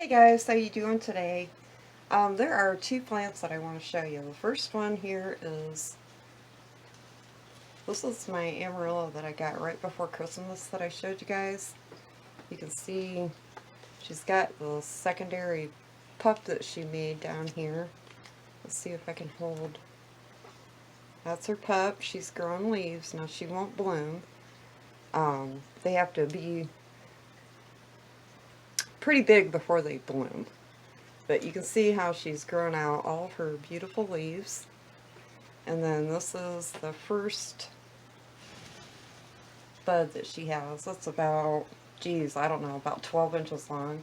Hey guys, how you doing today? There are two plants that I want to show you. The first one here is, this is my Amarillo that I got right before Christmas that I showed you guys. You can see she's got the secondary pup that she made down here. Let's see if I can hold. That's her pup. She's growing leaves. Now she won't bloom. They have to be pretty big before they bloom. But you can see how she's grown out all of her beautiful leaves. And then this is the first bud that she has. That's about, geez, I don't know, about 12 inches long.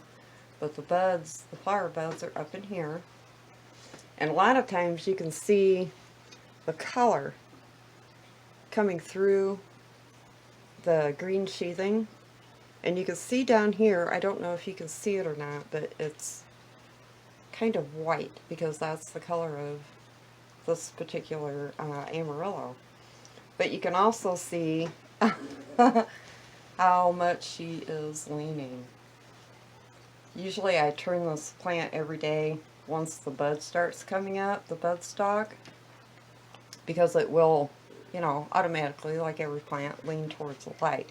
But the buds, the flower buds are up in here. And a lot of times you can see the color coming through the green sheathing. And you can see down here, I don't know if you can see it or not, but it's kind of white because that's the color of this particular Amarillo. But you can also see how much she is leaning. Usually I turn this plant every day once the bud starts coming up, the bud stalk, because it will, you know, automatically, like every plant, lean towards the light.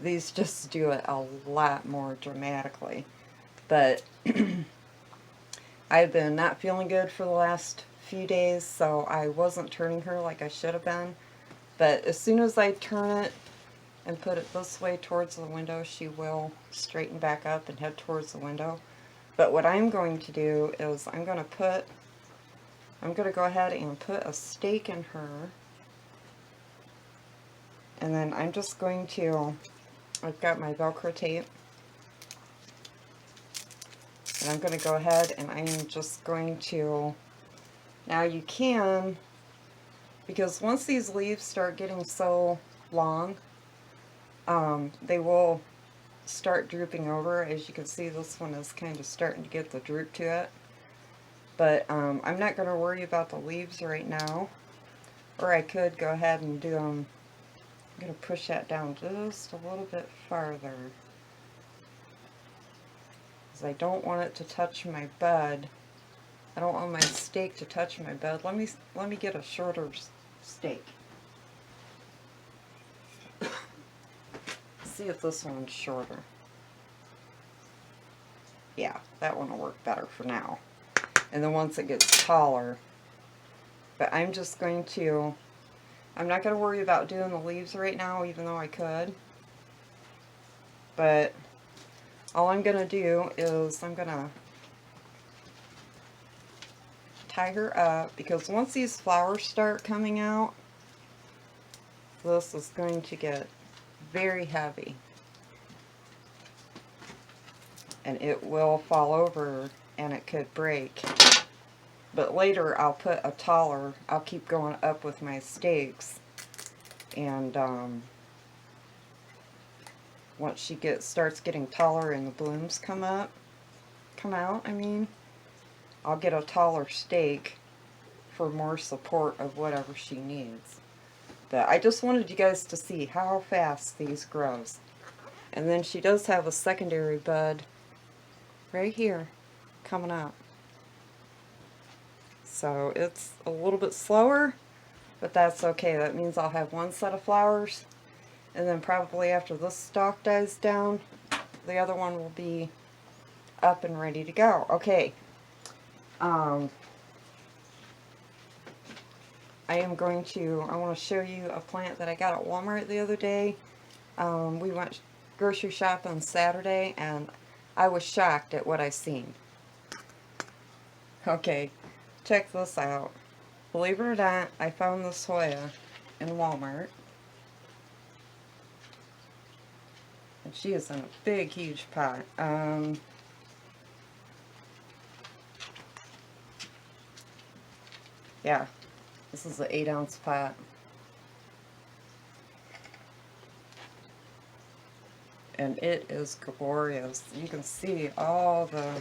These just do it a lot more dramatically. But I've been not feeling good for the last few days, so I wasn't turning her like I should have been. But as soon as I turn it and put it this way towards the window, she will straighten back up and head towards the window. But what I'm going to do is I'm going to go ahead and put a stake in her. And then I'm just going to, I've got my Velcro tape. And I'm going to go ahead and I'm just going to, now you can, because once these leaves start getting so long, they will start drooping over. As you can see, this one is kind of starting to get the droop to it. But I'm not going to worry about the leaves right now. Or I could go ahead and do them. I'm going to push that down just a little bit farther, because I don't want it to touch my bud. I don't want my stake to touch my bud. Let me get a shorter stake. See if this one's shorter. Yeah, that one will work better for now. And then once it gets taller, but I'm just going to, I'm not going to worry about doing the leaves right now, even though I could. But all I'm going to do is I'm going to tie her up, because once these flowers start coming out, this is going to get very heavy. And it will fall over and it could break. But later I'll put a taller, I'll keep going up with my stakes. And once she starts getting taller and the blooms come out, I'll get a taller stake for more support of whatever she needs. But I just wanted you guys to see how fast these grows. And then she does have a secondary bud right here coming up. So it's a little bit slower, but that's okay. That means I'll have one set of flowers, and then probably after this stalk dies down, the other one will be up and ready to go. Okay. I want to show you a plant that I got at Walmart the other day. We went grocery shopping on Saturday, and I was shocked at what I seen. Okay, check this out. Believe it or not, I found this Hoya in Walmart. And she is in a big, huge pot. Yeah, this is an 8-ounce pot. And it is glorious. You can see all the,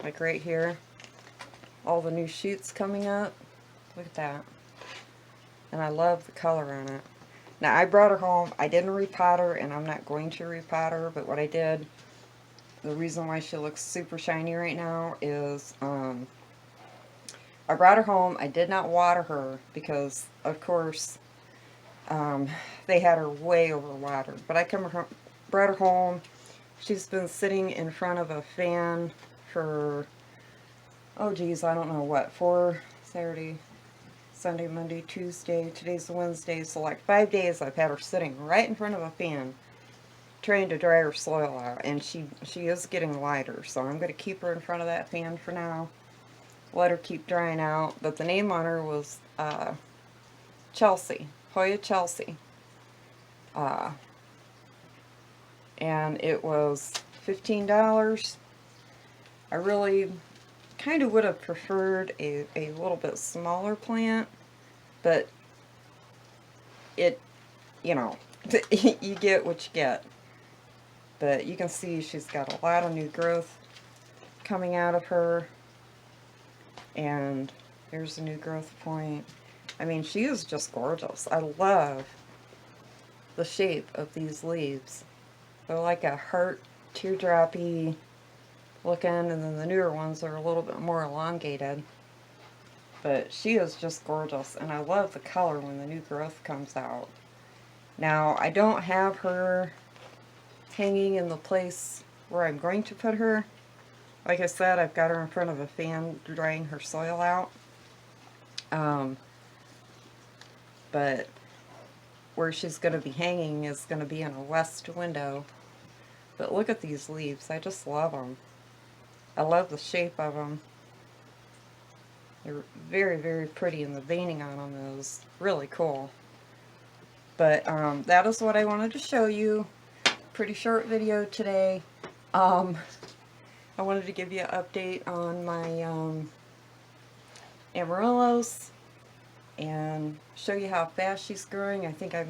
like right here, all the new shoots coming up. Look at that. And I love the color on it. Now I brought her home. I didn't repot her, and I'm not going to repot her, but what I did, the reason why she looks super shiny right now is I brought her home. I did not water her because, of course, they had her way overwatered. But I brought her home. She's been sitting in front of a fan for, oh geez, I don't know what, for Saturday, Sunday, Monday, Tuesday, today's Wednesday, so like 5 days I've had her sitting right in front of a fan trying to dry her soil out, and she is getting lighter, so I'm going to keep her in front of that fan for now, let her keep drying out. But the name on her was Chelsea, Hoya Chelsea, and it was $15. I really kind of would have preferred a little bit smaller plant, but it, you know, you get what you get. But you can see she's got a lot of new growth coming out of her, and there's a new growth point. I mean, she is just gorgeous. I love the shape of these leaves. They're like a heart, teardroppy looking, and then the newer ones are a little bit more elongated. But she is just gorgeous, and I love the color when the new growth comes out. Now, I don't have her hanging in the place where I'm going to put her. Like I said, I've got her in front of a fan drying her soil out. But where she's going to be hanging is going to be in a west window. But look at these leaves. I just love them. I love the shape of them. They're very, very pretty, and the veining on them is really cool. But that is what I wanted to show you. Pretty short video today. I wanted to give you an update on my Amarillos and show you how fast she's growing. I think I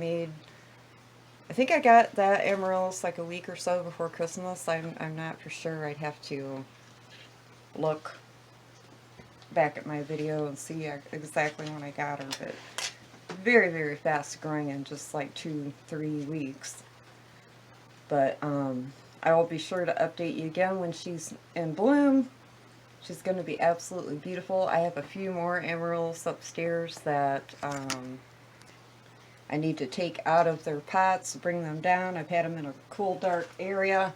got that Amarillos like a week or so before Christmas. I'm not for sure. I'd have to look back at my video and see exactly when I got her, but very, very fast growing in just like 2-3 weeks. But I will be sure to update you again when she's in bloom. She's going to be absolutely beautiful. I have a few more Amarillos upstairs that I need to take out of their pots, bring them down. I've had them in a cool, dark area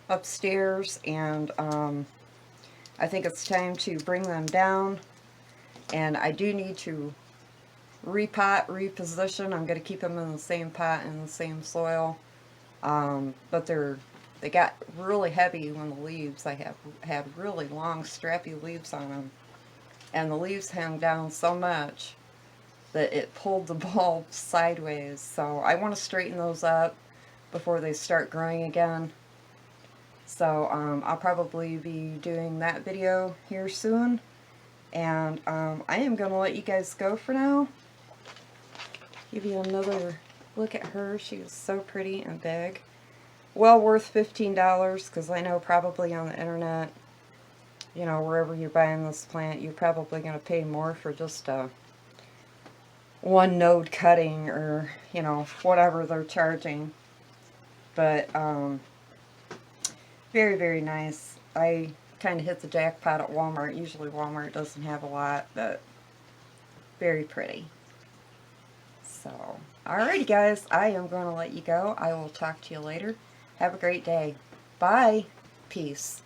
upstairs, and I think it's time to bring them down. And I do need to repot, reposition. I'm going to keep them in the same pot and the same soil. But they got really heavy when the leaves, I have had really long strappy leaves on them, and the leaves hang down so much that it pulled the bulb sideways. So I want to straighten those up before they start growing again. So I'll probably be doing that video here soon, and I am going to let you guys go for now. Give you another look at her. She is so pretty and big. Well worth $15, because I know probably on the internet, you know, wherever you're buying this plant, you're probably going to pay more for just a one node cutting, or, you know, whatever they're charging. But very, very nice. I kind of hit the jackpot at Walmart. Usually Walmart doesn't have a lot, but very pretty. So, alrighty guys, I am going to let you go. I will talk to you later. Have a great day. Bye. Peace.